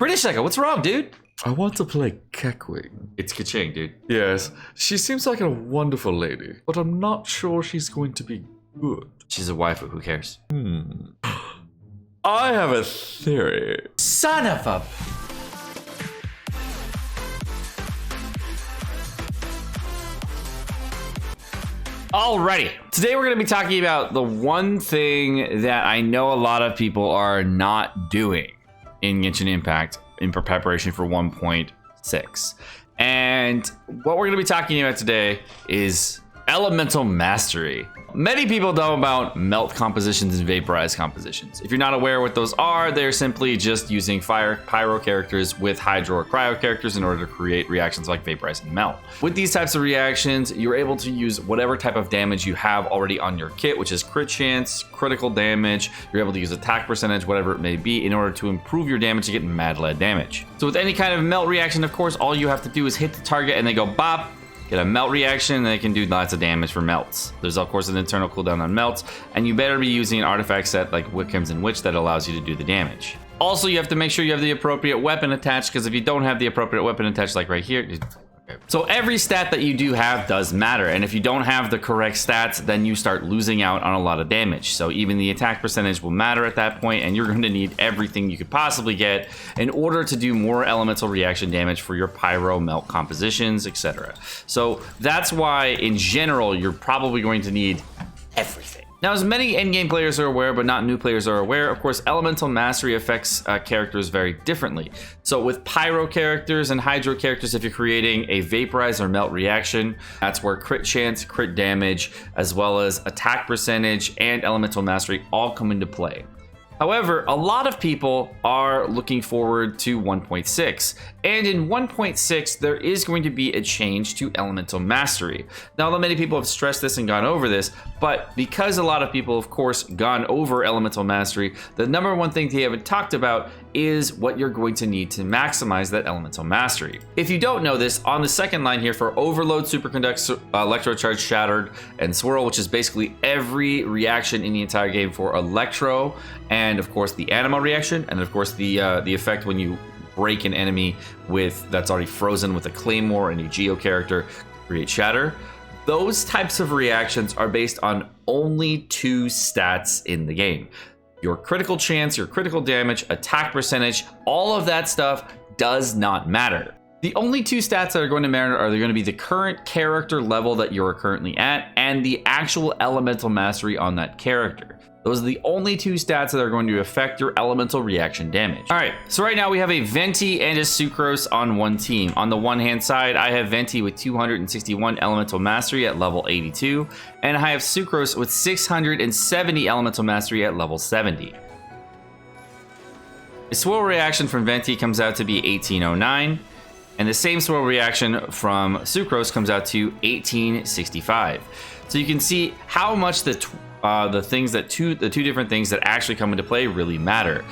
British Echo, what's wrong, dude? I want to play Keckwing. It's Kaching, dude. Yes, she seems like a wonderful lady, but I'm not sure she's going to be good. She's a waifu, who cares? I have a theory. Son of a... Alrighty, today we're going to be talking about the one thing that I know a lot of people are not doing in Genshin Impact in preparation for 1.6. And what we're going to be talking about today is elemental mastery. Many people know about melt compositions and vaporized compositions. If you're not aware what those are, they're simply just using fire pyro characters with hydro or cryo characters in order to create reactions like vaporize and melt. With these types of reactions, you're able to use whatever type of damage you have already on your kit, which is crit chance, critical damage. You're able to use attack percentage, whatever it may be, in order to improve your damage to get mad lead damage. So with any kind of melt reaction, of course, all you have to do is hit the target and they go bop. Get a melt reaction, and they can do lots of damage for melts. There's of course an internal cooldown on melts, and you better be using an artifact set like Crimson Witch that allows you to do the damage. Also, you have to make sure you have the appropriate weapon attached, because if you don't have the appropriate weapon attached, like right here, so every stat that you do have does matter, and if you don't have the correct stats, then you start losing out on a lot of damage. So even the attack percentage will matter at that point, and you're going to need everything you could possibly get in order to do more elemental reaction damage for your pyro melt compositions, etc. So that's why in general you're probably going to need everything. Now, as many endgame players are aware, but not new players are aware, of course, elemental mastery affects characters very differently. So with pyro characters and hydro characters, if you're creating a vaporize or melt reaction, that's where crit chance, crit damage, as well as attack percentage and elemental mastery all come into play. However, a lot of people are looking forward to 1.6, and in 1.6 there is going to be a change to elemental mastery. Now, many people have stressed this and gone over this, but because a lot of people, of course, gone over elemental mastery, the number one thing they haven't talked about is what you're going to need to maximize that elemental mastery. If you don't know this, on the second line here for Overload, Superconduct, Electro Charge, Shattered, and Swirl, which is basically every reaction in the entire game for Electro, and of course the Anima reaction, and of course the effect when you break an enemy that's already frozen with a Claymore and a Geo character, create Shatter. Those types of reactions are based on only two stats in the game. Your critical chance, your critical damage, attack percentage, all of that stuff does not matter. The only two stats that are going to matter are going to be the current character level that you're currently at and the actual elemental mastery on that character. Those are the only two stats that are going to affect your elemental reaction damage. All right, so right now we have a Venti and a Sucrose on one team. On the one hand side, I have Venti with 261 elemental mastery at level 82, and I have Sucrose with 670 elemental mastery at level 70. The swirl reaction from Venti comes out to be 1809, and the same swirl reaction from Sucrose comes out to 1865. So you can see how much the two different things that actually come into play really matter.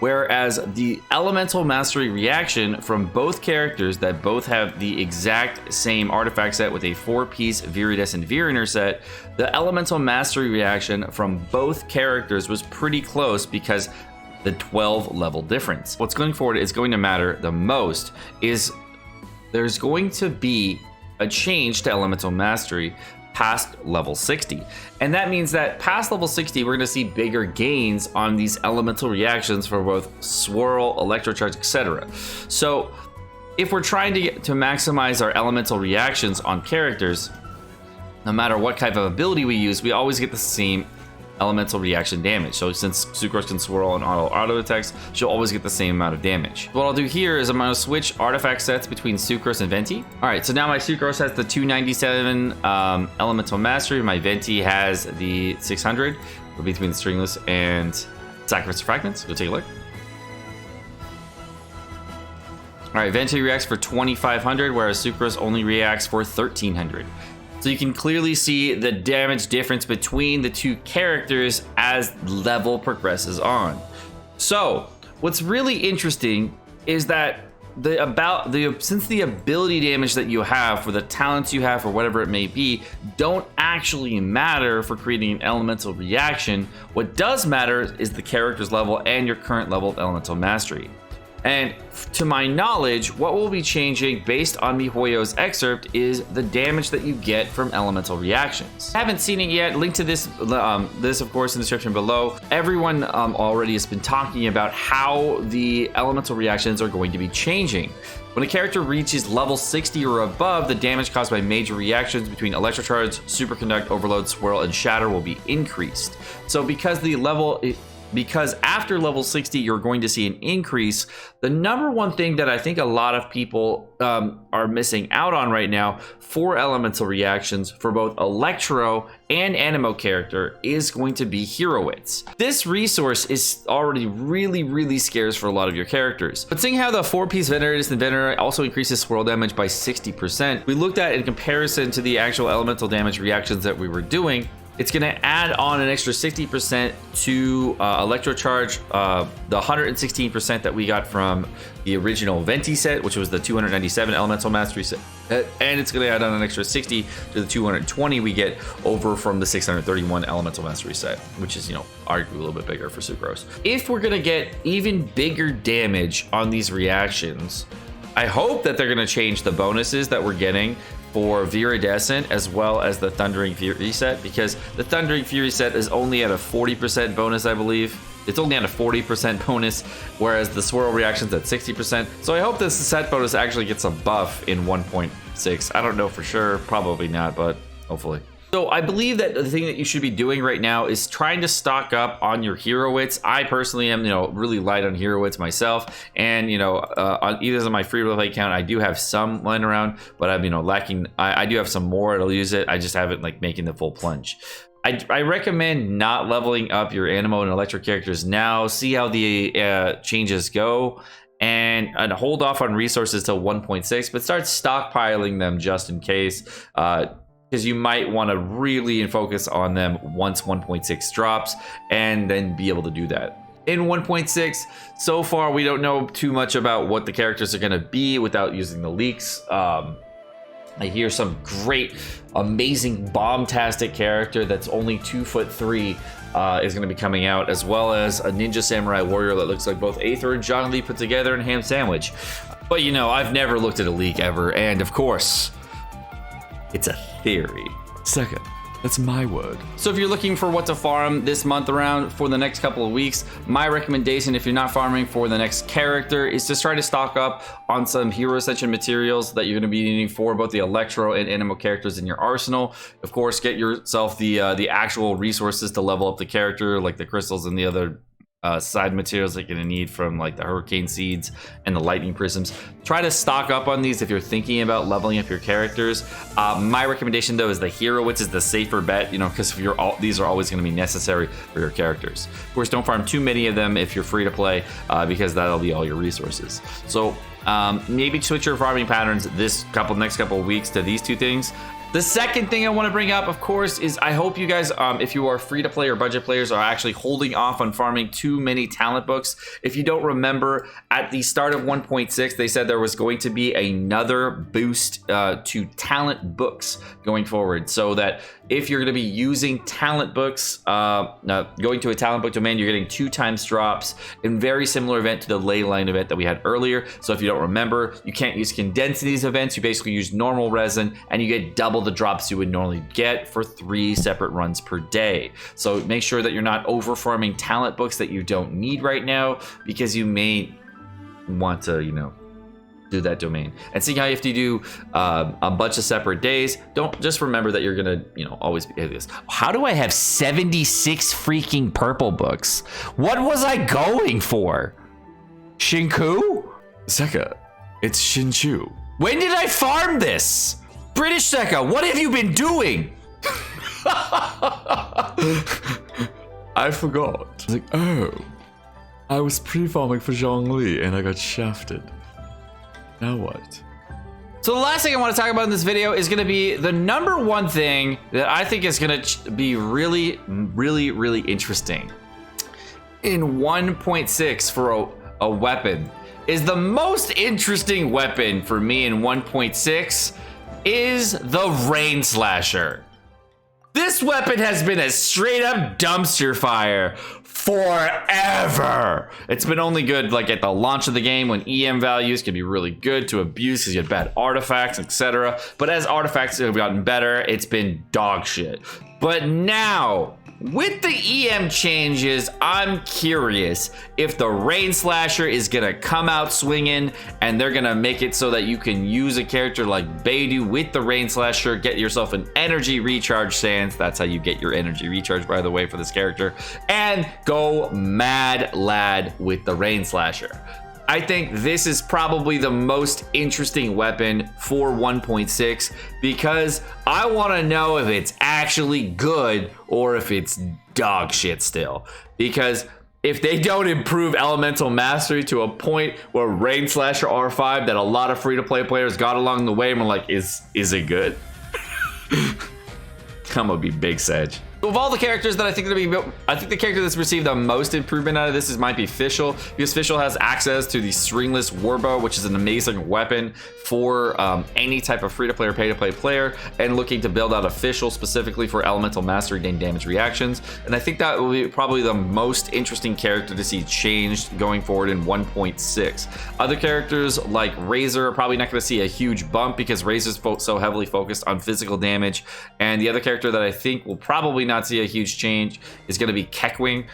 Whereas the elemental mastery reaction from both characters that both have the exact same artifact set with a 4-piece Viridescent Viriner set, the elemental mastery reaction from both characters was pretty close because the 12 level difference. What's going forward is going to matter the most is there's going to be a change to elemental mastery past level 60, and that means that past level 60 we're going to see bigger gains on these elemental reactions for both swirl, electrocharge, etc. So if we're trying to maximize our elemental reactions on characters, no matter what type of ability we use, we always get the same elemental reaction damage. So since Sucrose can swirl and auto attacks, she'll always get the same amount of damage. What I'll do here is I'm going to switch artifact sets between Sucrose and Venti. All right, so now my Sucrose has the 297 elemental mastery. My Venti has the 600. It'll be between the Stringless and Sacrifice of Fragments. Go take a look. All right, Venti reacts for 2500, whereas Sucrose only reacts for 1300. So you can clearly see the damage difference between the two characters as level progresses on. So what's really interesting is that since the ability damage that you have for the talents you have or whatever it may be don't actually matter for creating an elemental reaction, what does matter is the character's level and your current level of elemental mastery. And to my knowledge, what will be changing based on MiHoYo's excerpt is the damage that you get from elemental reactions. I haven't seen it yet. Link to this, this of course in the description below. Everyone already has been talking about how the elemental reactions are going to be changing. When a character reaches level 60 or above, the damage caused by major reactions between Electrocharge, Superconduct, Overload, Swirl, and Shatter will be increased. So because after level 60 you're going to see an increase, the number one thing that I think a lot of people are missing out on right now for elemental reactions for both Electro and Animo character is going to be Heroids. This resource is already really scarce for a lot of your characters, but seeing how the 4-piece Venerators and Venerate also increases swirl damage by 60%, we looked at in comparison to the actual elemental damage reactions that we were doing. It's going to add on an extra 60% to Electrocharge, the 116% that we got from the original Venti set, which was the 297 Elemental Mastery set. And it's going to add on an extra 60 to the 220 we get over from the 631 Elemental Mastery set, which is, you know, arguably a little bit bigger for Sucrose. If we're going to get even bigger damage on these reactions, I hope that they're going to change the bonuses that we're getting for Viridescent as well as the Thundering Fury set, because the Thundering Fury set is only at a 40% bonus, I believe. It's only at a 40% bonus, whereas the Swirl reaction's at 60%. So I hope this set bonus actually gets a buff in 1.6. I don't know for sure, probably not, but hopefully. So I believe that the thing that you should be doing right now is trying to stock up on your Heroids. I personally am, really light on Heroids myself, and on either of my free play account, I do have some lying around, but I'm lacking. I do have some more. I'll use it. I just haven't making the full plunge. I recommend not leveling up your Animo and Electro characters now. See how the changes go. And hold off on resources till 1.6, but start stockpiling them just in case. Because you might want to really focus on them once 1.6 drops and then be able to do that. In 1.6, so far we don't know too much about what the characters are going to be without using the leaks. I hear some great, amazing, bomb-tastic character that's only 2'3" is going to be coming out, as well as a Ninja Samurai Warrior that looks like both Aether and Zhongli put together in Ham Sandwich. But I've never looked at a leak ever, and of course, it's a theory. Second, that's my word. So if you're looking for what to farm this month around for the next couple of weeks, my recommendation, if you're not farming for the next character, is to try to stock up on some Hero Ascension materials that you're going to be needing for both the Electro and Animo characters in your arsenal. Of course, get yourself the actual resources to level up the character, like the crystals and the other side materials that you're going to need from the Hurricane Seeds and the Lightning Prisms. Try to stock up on these if you're thinking about leveling up your characters. My recommendation though is the Heroids is the safer bet, because these are always going to be necessary for your characters. Of course, don't farm too many of them if you're free to play, because that'll be all your resources. So maybe switch your farming patterns next couple of weeks to these two things. The second thing I want to bring up, of course, is I hope you guys, if you are free to play or budget players, are actually holding off on farming too many talent books. If you don't remember, at the start of 1.6, they said there was going to be another boost to talent books going forward, so that if you're going to be using talent books, going to a talent book domain, you're getting 2 times drops in very similar event to the ley line event that we had earlier. So if you don't remember, you can't use condense in these events. You basically use normal resin, and you get double the drops you would normally get for 3 separate runs per day. So make sure that you're not over farming talent books that you don't need right now, because you may want to, do that domain. And see how you have to do a bunch of separate days. Don't just remember that you're gonna, always be this. How do I have 76 freaking purple books? What was I going for? Shinku? Seka, it's Shinchu. When did I farm this? British Seka, what have you been doing? I forgot. I was pre-farming for Zhongli and I got shafted. Now what? So the last thing I want to talk about in this video is going to be the number one thing that I think is going to be really interesting in 1.6 for a weapon. Is the most interesting weapon for me in 1.6 is the Rain Slasher. This weapon has been a straight up dumpster fire forever. It's been only good like at the launch of the game when EM values can be really good to abuse because you had bad artifacts, etc. But as artifacts have gotten better, it's been dog shit. But now, with the EM changes, I'm curious if the Rain Slasher is gonna come out swinging and they're gonna make it so that you can use a character like Beidou with the Rain Slasher, get yourself an energy recharge stance. That's how you get your energy recharge, by the way, for this character, and go mad lad with the Rain Slasher. I think this is probably the most interesting weapon for 1.6 because I want to know if it's actually good or if it's dog shit still. Because if they don't improve elemental mastery to a point where Rain Slasher R5 that a lot of free-to-play players got along the way and were like, is it good? I'm gonna be big Sedge. Of all the characters that I think the character that's received the most improvement out of this might be Fischl, because Fischl has access to the stringless warbow, which is an amazing weapon for any type of free-to-play or pay-to-play player, and looking to build out a Fischl specifically for elemental mastery gain damage reactions. And I think that will be probably the most interesting character to see changed going forward in 1.6. Other characters like Razor are probably not going to see a huge bump because Razor's so heavily focused on physical damage, and the other character that I think will probably not see a huge change is going to be Keckwing.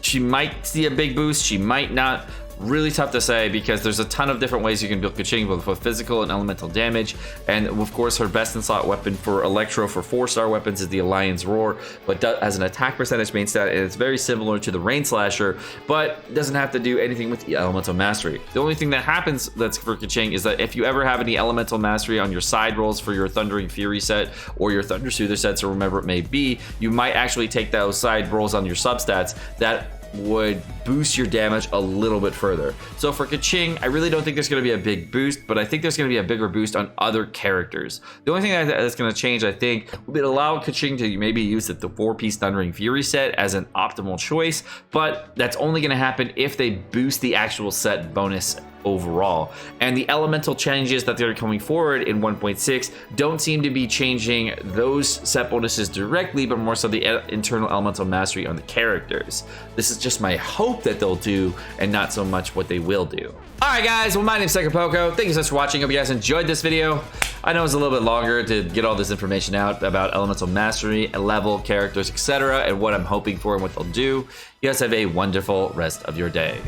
She might see a big boost, she might not. Really tough to say because there's a ton of different ways you can build Keckwing, both physical and elemental damage. And of course, her best in slot weapon for Electro for 4-star weapons is the Alliance Roar, but has an attack percentage main stat, and it's very similar to the Rain Slasher, but doesn't have to do anything with the elemental mastery. The only thing that happens that's for Keckwing is that if you ever have any elemental mastery on your side rolls for your Thundering Fury set or your Thunder Soother sets or whatever it may be, you might actually take those side rolls on your substats that would boost your damage a little bit further. So for Keckwing, I really don't think there's going to be a big boost, but I think there's going to be a bigger boost on other characters. The only thing that's going to change, I think, would be to allow Keckwing to maybe use the 4-piece Thundering Fury set as an optimal choice, but that's only going to happen if they boost the actual set bonus overall. And the elemental changes that they're coming forward in 1.6 don't seem to be changing those set bonuses directly, but more so the internal elemental mastery on the characters. This is just my hope that they'll do and not so much what they will do. Alright guys, well my name's Sekapoko. Thank you so much for watching. Hope you guys enjoyed this video. I know it's a little bit longer to get all this information out about elemental mastery, level, characters, etc., and what I'm hoping for and what they'll do. You guys have a wonderful rest of your day.